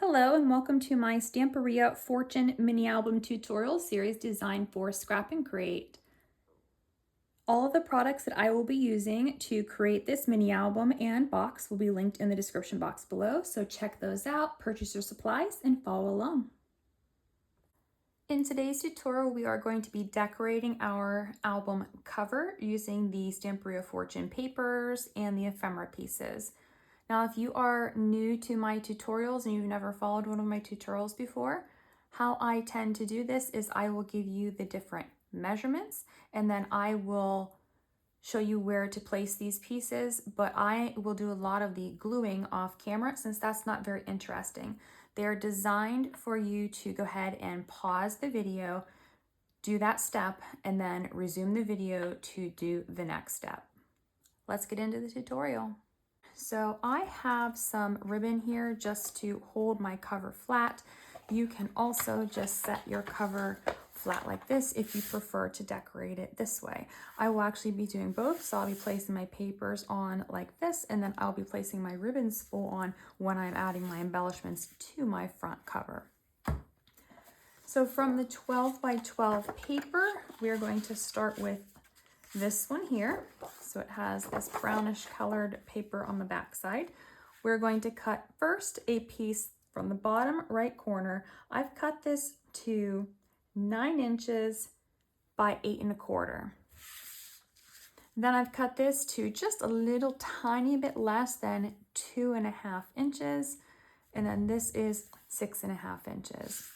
Hello and welcome to my Stamperia Fortune mini album tutorial series designed for scrap and create. All of the products that I will be using to create this mini album and box will be linked in the description box below, so check those out, purchase your supplies, and follow along. In today's tutorial, we are going to be decorating our album cover using the Stamperia Fortune papers and the ephemera pieces. Now, if you are new to my tutorials and you've never followed one of my tutorials before, how I tend to do this is I will give you the different measurements and then I will show you where to place these pieces, but I will do a lot of the gluing off camera since that's not very interesting. They're designed for you to go ahead and pause the video, do that step, and then resume the video to do the next step. Let's get into the tutorial. So I have some ribbon here just to hold my cover flat. You can also just set your cover flat like this if you prefer to decorate it this way. I will actually be doing both, so I'll be placing my papers on like this, and then I'll be placing my ribbons full on when I'm adding my embellishments to my front cover. So from the 12 by 12 paper, we're going to start with this one here. So it has this brownish colored paper on the back side. We're going to cut first a piece from the bottom right corner. I've cut this to 9 inches by 8 1/4. Then I've cut this to just a little tiny bit less than 2 1/2 inches. And then this is 6 1/2 inches.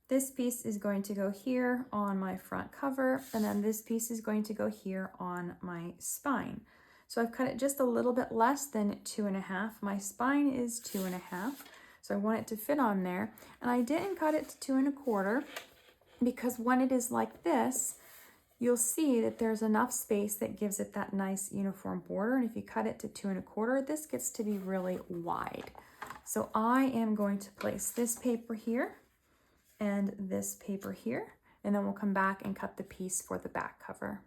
This piece is going to go here on my front cover, and then this piece is going to go here on my spine. So I've cut it just a little bit less than 2 1/2. My spine is 2 1/2, so I want it to fit on there. And I didn't cut it to 2 1/4 because when it is like this, you'll see that there's enough space that gives it that nice uniform border. And if you cut it to 2 1/4, this gets to be really wide. So I am going to place this paper here and this paper here, and then we'll come back and cut the piece for the back cover.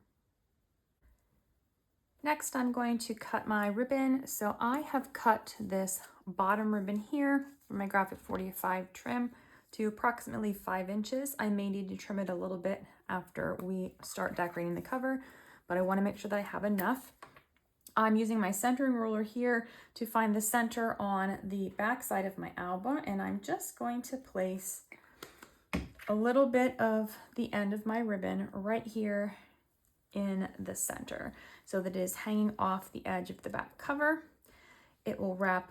Next, I'm going to cut my ribbon. So I have cut this bottom ribbon here from my graphic 45 trim to approximately 5 inches. I may need to trim it a little bit after we start decorating the cover, but I want to make sure that I have enough. I'm using my centering ruler here to find the center on the back side of my album, and I'm just going to place a little bit of the end of my ribbon right here in the center so that it is hanging off the edge of the back cover. It will wrap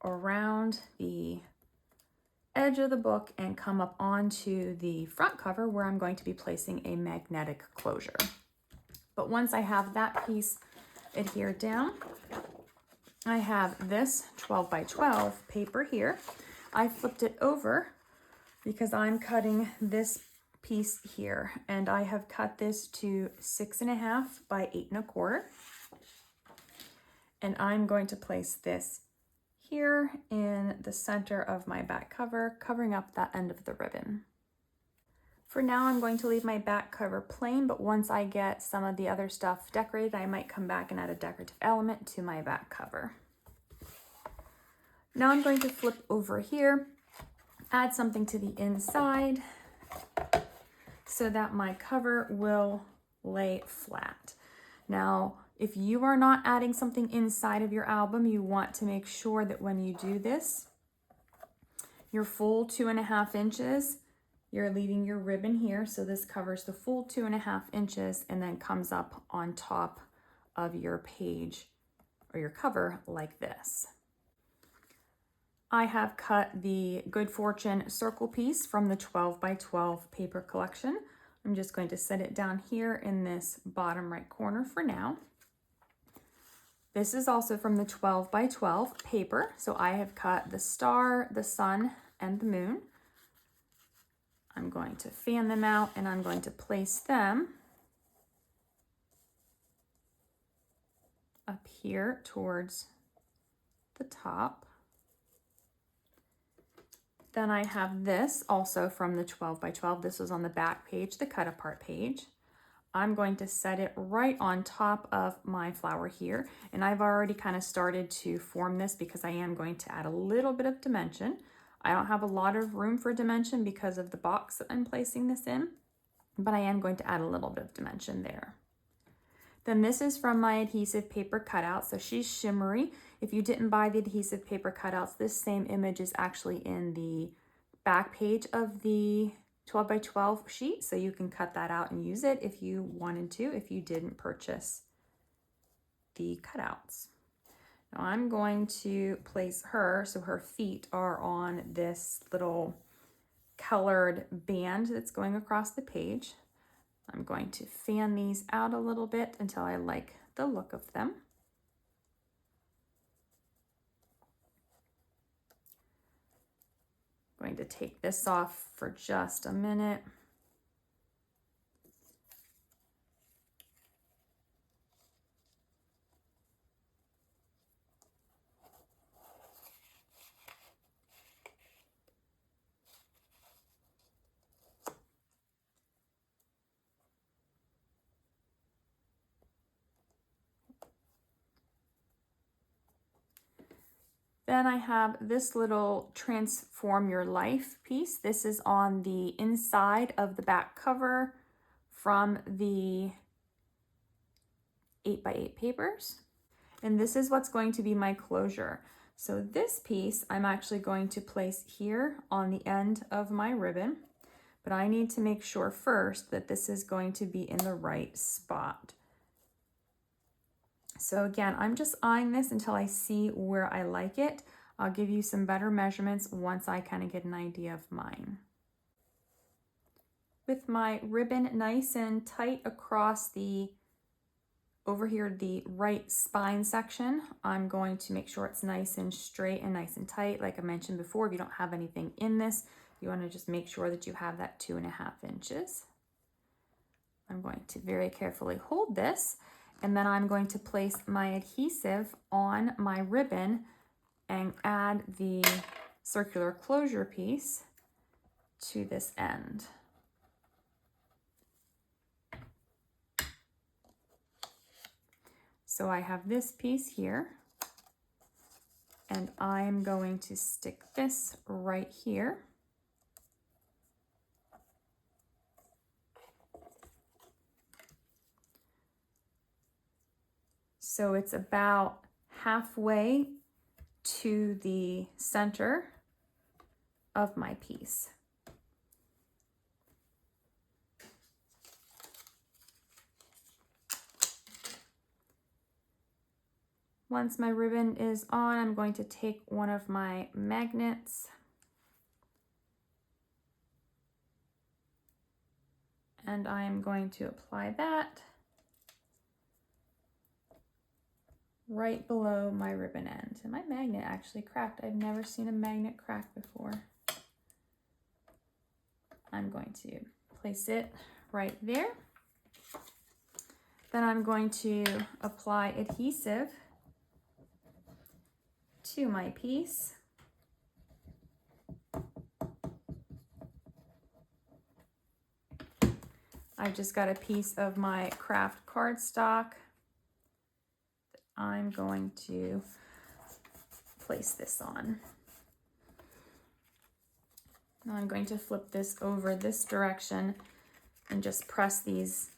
around the edge of the book and come up onto the front cover where I'm going to be placing a magnetic closure. But once I have that piece adhered down, I have this 12 by 12 paper here. I flipped it over because I'm cutting this piece here, and I have cut this to 6 1/2 by 8 1/4. And I'm going to place this here in the center of my back cover, covering up that end of the ribbon. For now, I'm going to leave my back cover plain, but once I get some of the other stuff decorated, I might come back and add a decorative element to my back cover. Now I'm going to flip over here, add something to the inside so that my cover will lay flat. Now, if you are not adding something inside of your album, you want to make sure that when you do this, your full 2 1/2 inches, you're leaving your ribbon here. So this covers the full 2 1/2 inches and then comes up on top of your page or your cover like this. I have cut the Good Fortune circle piece from the 12 by 12 paper collection. I'm just going to set it down here in this bottom right corner for now. This is also from the 12 by 12 paper. So I have cut the star, the sun, and the moon. I'm going to fan them out and I'm going to place them up here towards the top. Then I have this also from the 12 by 12. This was on the back page, the cut apart page. I'm going to set it right on top of my flower here. And I've already kind of started to form this because I am going to add a little bit of dimension. I don't have a lot of room for dimension because of the box that I'm placing this in, but I am going to add a little bit of dimension there. Then this is from my adhesive paper cutout, so she's shimmery. If you didn't buy the adhesive paper cutouts, this same image is actually in the back page of the 12 by 12 sheet, so you can cut that out and use it if you wanted to, if you didn't purchase the cutouts. Now I'm going to place her so her feet are on this little colored band that's going across the page. I'm going to fan these out a little bit until I like the look of them. I'm going to take this off for just a minute. Then I have this little Transform Your Life piece. This is on the inside of the back cover from the 8x8 papers. And this is what's going to be my closure. So this piece I'm actually going to place here on the end of my ribbon, but I need to make sure first that this is going to be in the right spot. So again, I'm just eyeing this until I see where I like it. I'll give you some better measurements once I kind of get an idea of mine. With my ribbon nice and tight across the, over here, the right spine section, I'm going to make sure it's nice and straight and nice and tight. Like I mentioned before, if you don't have anything in this, you want to just make sure that you have that 2.5 inches. I'm going to very carefully hold this. And then I'm going to place my adhesive on my ribbon and add the circular closure piece to this end. So I have this piece here, and I'm going to stick this right here. So it's about halfway to the center of my piece. Once my ribbon is on, I'm going to take one of my magnets and I'm going to apply that right below my ribbon end. And my magnet actually cracked. I've never seen a magnet crack before. I'm going to place it right there. Then I'm going to apply adhesive to my piece. I've just got a piece of my Kraft cardstock. I'm going to place this on. Now I'm going to flip this over this direction and just press these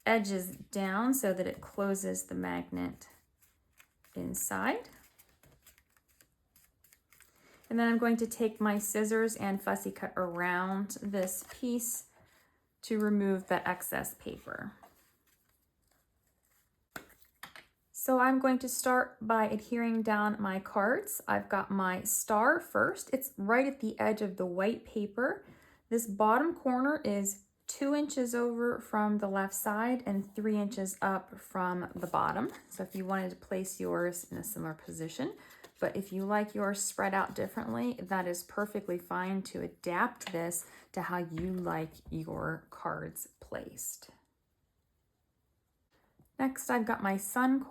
edges down so that it closes the magnet inside. And then I'm going to take my scissors and fussy cut around this piece to remove the excess paper. So I'm going to start by adhering down my cards. I've got my star first. It's right at the edge of the white paper. This bottom corner is 2 inches over from the left side and 3 inches up from the bottom. So if you wanted to place yours in a similar position, but if you like yours spread out differently, that is perfectly fine to adapt this to how you like your cards placed. Next, I've got my sun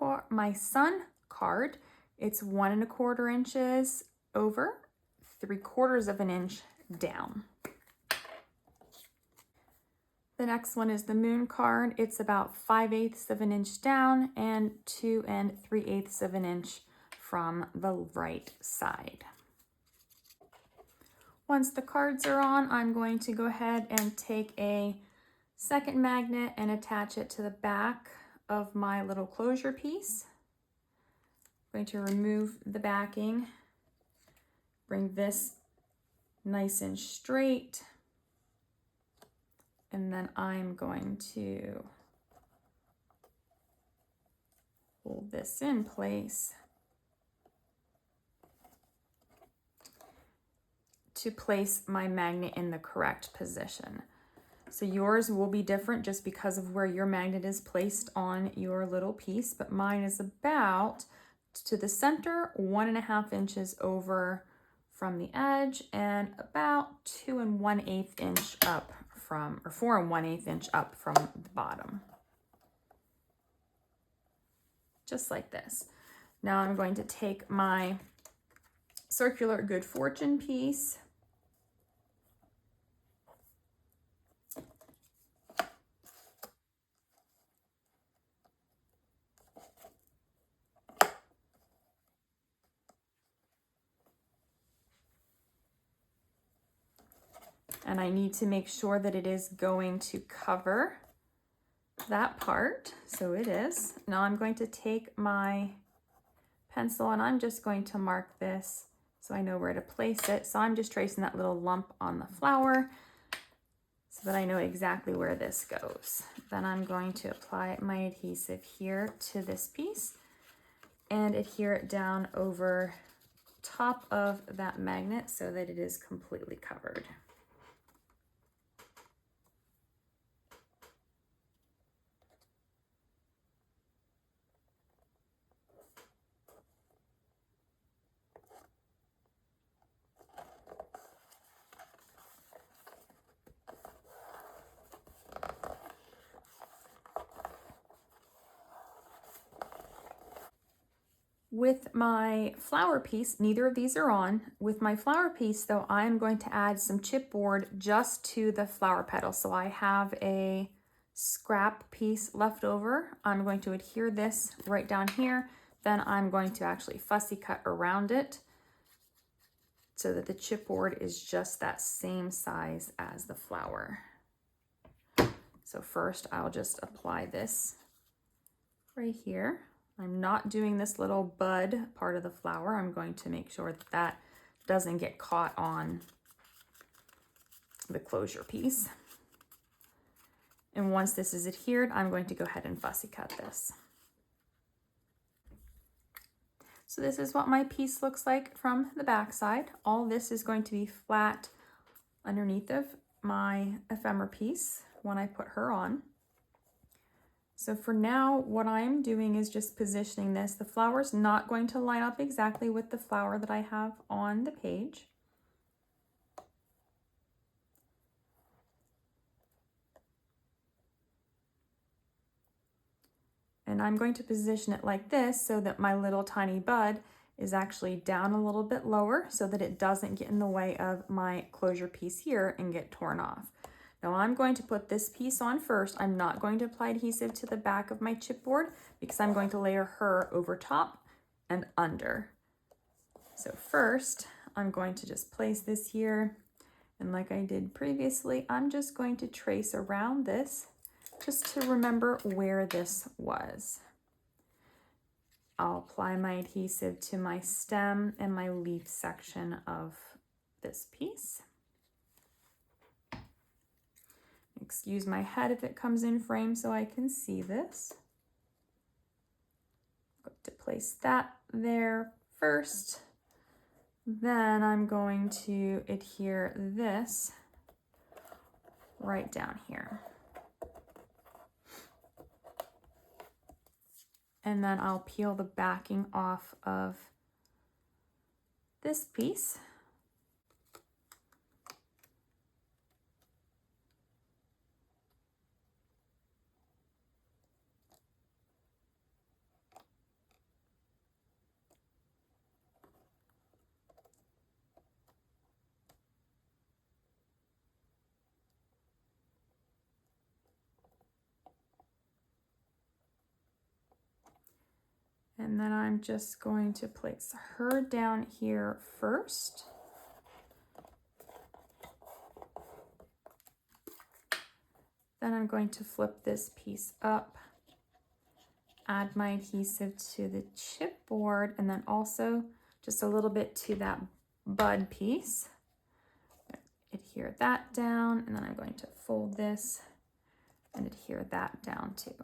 card. It's 1 1/4 inches over, 3/4 of an inch down. The next one is the moon card. It's about 5/8 of an inch down and 2 3/8 of an inch from the right side. Once the cards are on, I'm going to go ahead and take a second magnet and attach it to the back of my little closure piece. I'm going to remove the backing, bring this nice and straight, and then I'm going to hold this in place to place my magnet in the correct position. So yours will be different just because of where your magnet is placed on your little piece, but mine is about to the center, 1.5 inches over from the edge, and about 2 1/8 inch up from, or 4 1/8 inch up from the bottom. Just like this. Now I'm going to take my circular Good Fortune piece, and I need to make sure that it is going to cover that part. So it is. Now I'm going to take my pencil and I'm just going to mark this so I know where to place it. So I'm just tracing that little lump on the flower so that I know exactly where this goes. Then I'm going to apply my adhesive here to this piece and adhere it down over top of that magnet so that it is completely covered. With my flower piece, neither of these are on. With my flower piece though, I'm going to add some chipboard just to the flower petal. So I have a scrap piece left over. I'm going to adhere this right down here. Then I'm going to actually fussy cut around it so that the chipboard is just that same size as the flower. So first I'll just apply this right here. I'm not doing this little bud part of the flower. I'm going to make sure that that doesn't get caught on the closure piece. And once this is adhered, I'm going to go ahead and fussy cut this. So this is what my piece looks like from the back side. All this is going to be flat underneath of my ephemera piece when I put her on. So for now, what I'm doing is just positioning this. The flower's not going to line up exactly with the flower that I have on the page. And I'm going to position it like this so that my little tiny bud is actually down a little bit lower so that it doesn't get in the way of my closure piece here and get torn off. Now I'm going to put this piece on first. I'm not going to apply adhesive to the back of my chipboard because I'm going to layer her over top and under. So first, I'm going to just place this here. And like I did previously, I'm just going to trace around this just to remember where this was. I'll apply my adhesive to my stem and my leaf section of this piece. Excuse my head if it comes in frame so I can see this. I'm going to place that there first. Then I'm going to adhere this right down here. And then I'll peel the backing off of this piece. And then I'm just going to place her down here first. Then I'm going to flip this piece up, add my adhesive to the chipboard, and then also just a little bit to that bud piece. Adhere that down, and then I'm going to fold this and adhere that down too.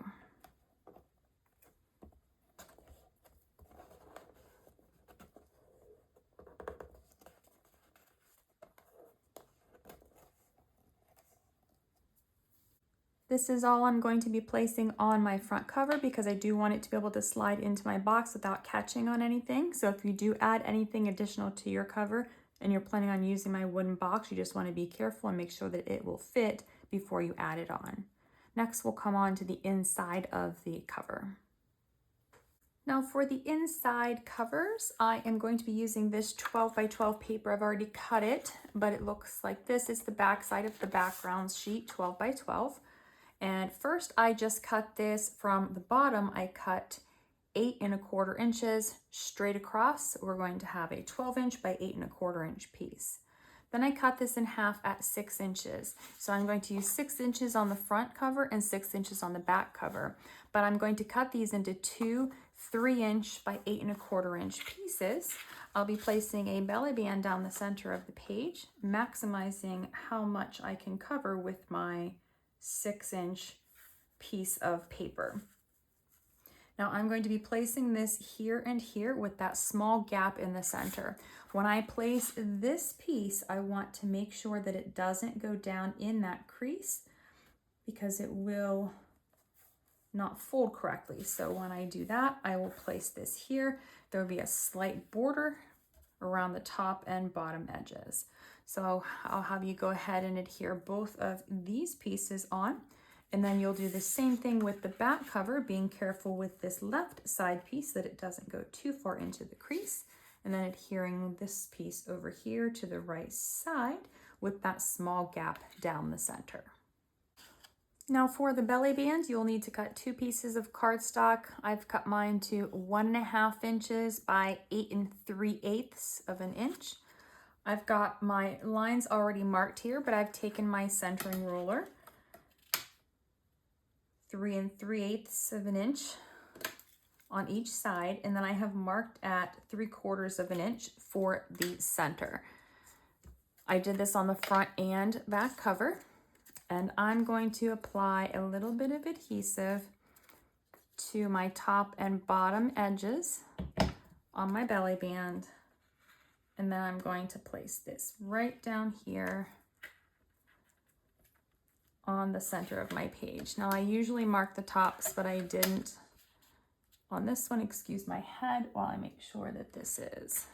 This is all I'm going to be placing on my front cover because I do want it to be able to slide into my box without catching on anything. So if you do add anything additional to your cover and you're planning on using my wooden box, you just want to be careful and make sure that it will fit before you add it on. Next, we'll come on to the inside of the cover. Now for the inside covers, I am going to be using this 12 by 12 paper. I've already cut it, but it looks like this. It's the back side of the background sheet, 12 by 12. And first I just cut this from the bottom. I cut 8 1/4 inches straight across. We're going to have a 12-inch by 8 1/4 inch piece. Then I cut this in half at 6 inches. So I'm going to use 6 inches on the front cover and 6 inches on the back cover. But I'm going to cut these into 2 3-inch by 8 1/4 inch pieces. I'll be placing a belly band down the center of the page, maximizing how much I can cover with my 6-inch piece of paper. Now I'm going to be placing this here and here with that small gap in the center. When I place this piece, I want to make sure that it doesn't go down in that crease because it will not fold correctly. So when I do that, I will place this here. There will be a slight border around the top and bottom edges. So I'll have you go ahead and adhere both of these pieces on, and then you'll do the same thing with the back cover, being careful with this left side piece that it doesn't go too far into the crease, and then adhering this piece over here to the right side with that small gap down the center. Now for the belly band, you'll need to cut 2 pieces of cardstock. I've cut mine to 1.5 inches by 8 3/8 of an inch. I've got my lines already marked here, but I've taken my centering ruler, 3 3/8 of an inch on each side, and then I have marked at 3/4 of an inch for the center. I did this on the front and back cover, and I'm going to apply a little bit of adhesive to my top and bottom edges on my belly band. And then I'm going to place this right down here on the center of my page. Now I usually mark the tops, but I didn't on this one. Excuse my head while I make sure that this is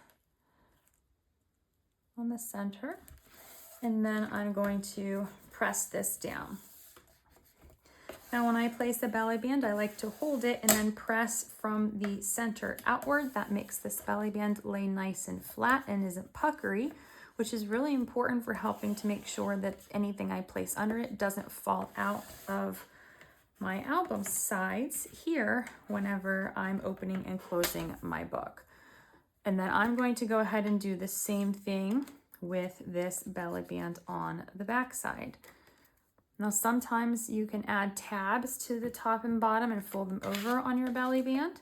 on the center. And then I'm going to press this down. Now when I place the belly band, I like to hold it and then press from the center outward. That makes this belly band lay nice and flat and isn't puckery, which is really important for helping to make sure that anything I place under it doesn't fall out of my album sides here whenever I'm opening and closing my book. And then I'm going to go ahead and do the same thing with this belly band on the back side. Now sometimes you can add tabs to the top and bottom and fold them over on your belly band,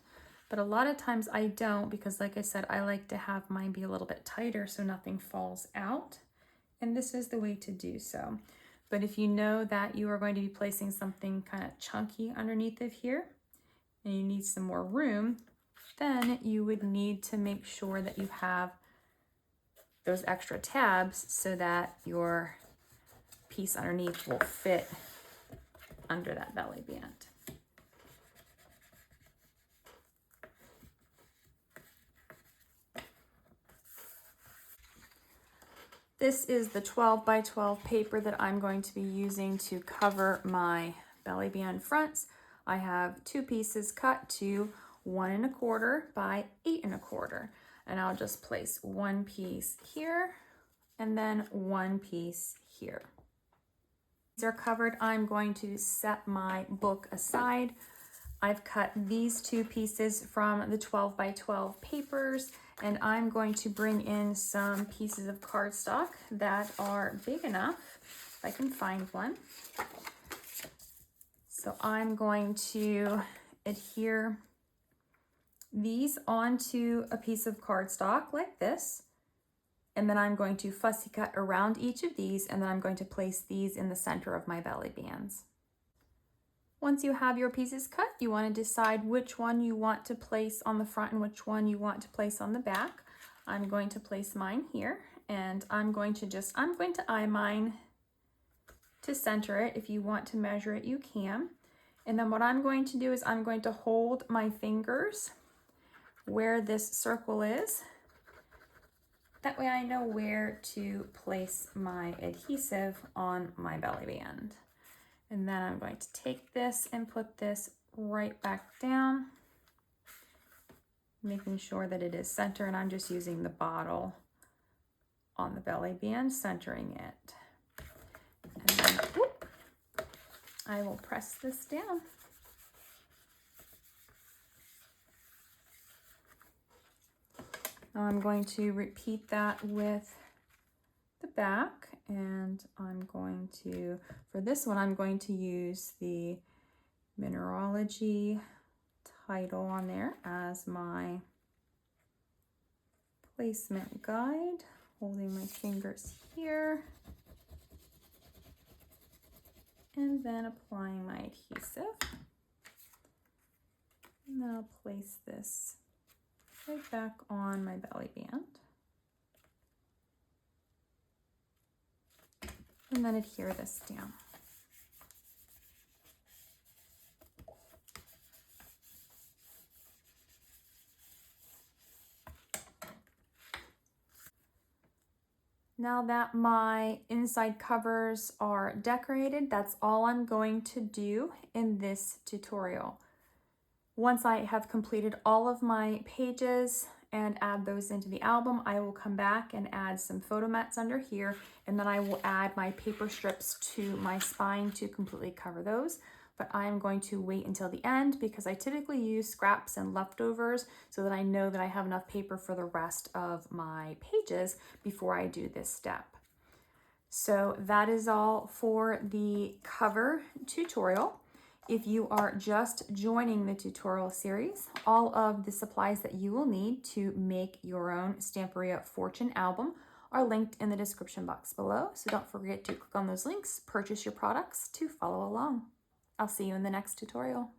but a lot of times I don't because, like I said, I like to have mine be a little bit tighter so nothing falls out, and this is the way to do so. But if you know that you are going to be placing something kind of chunky underneath of here and you need some more room, then you would need to make sure that you have those extra tabs so that your piece underneath will fit under that belly band. This is the 12 by 12 paper that I'm going to be using to cover my belly band fronts. I have 2 pieces cut to 1 1/4 by 8 1/4, and I'll just place 1 piece here and then 1 piece here. Are covered. I'm going to set my book aside. I've cut these 2 pieces from the 12 by 12 papers, and I'm going to bring in some pieces of cardstock that are big enough, if I can find one. So I'm going to adhere these onto a piece of cardstock like this. And then I'm going to fussy cut around each of these, and then I'm going to place these in the center of my belly bands. Once you have your pieces cut, you want to decide which one you want to place on the front and which one you want to place on the back. I'm going to place mine here, and I'm going to eye mine to center it. If you want to measure it, you can. And then what I'm going to do is I'm going to hold my fingers where this circle is. That way I know where to place my adhesive on my belly band. And then I'm going to take this and put this right back down, making sure that it is center, and I'm just using the bottle on the belly band, centering it. And then whoop, I will press this down. Now I'm going to repeat that with the back, and I'm going to, for this one, I'm going to use the mineralogy title on there as my placement guide, holding my fingers here, and then applying my adhesive. And then I'll place this right back on my belly band. And then adhere this down. Now that my inside covers are decorated, that's all I'm going to do in this tutorial. Once I have completed all of my pages and add those into the album, I will come back and add some photo mats under here, and then I will add my paper strips to my spine to completely cover those. But I'm going to wait until the end because I typically use scraps and leftovers so that I know that I have enough paper for the rest of my pages before I do this step. So that is all for the cover tutorial. If you are just joining the tutorial series, all of the supplies that you will need to make your own Stamperia Fortune album are linked in the description box below. So don't forget to click on those links, purchase your products to follow along. I'll see you in the next tutorial.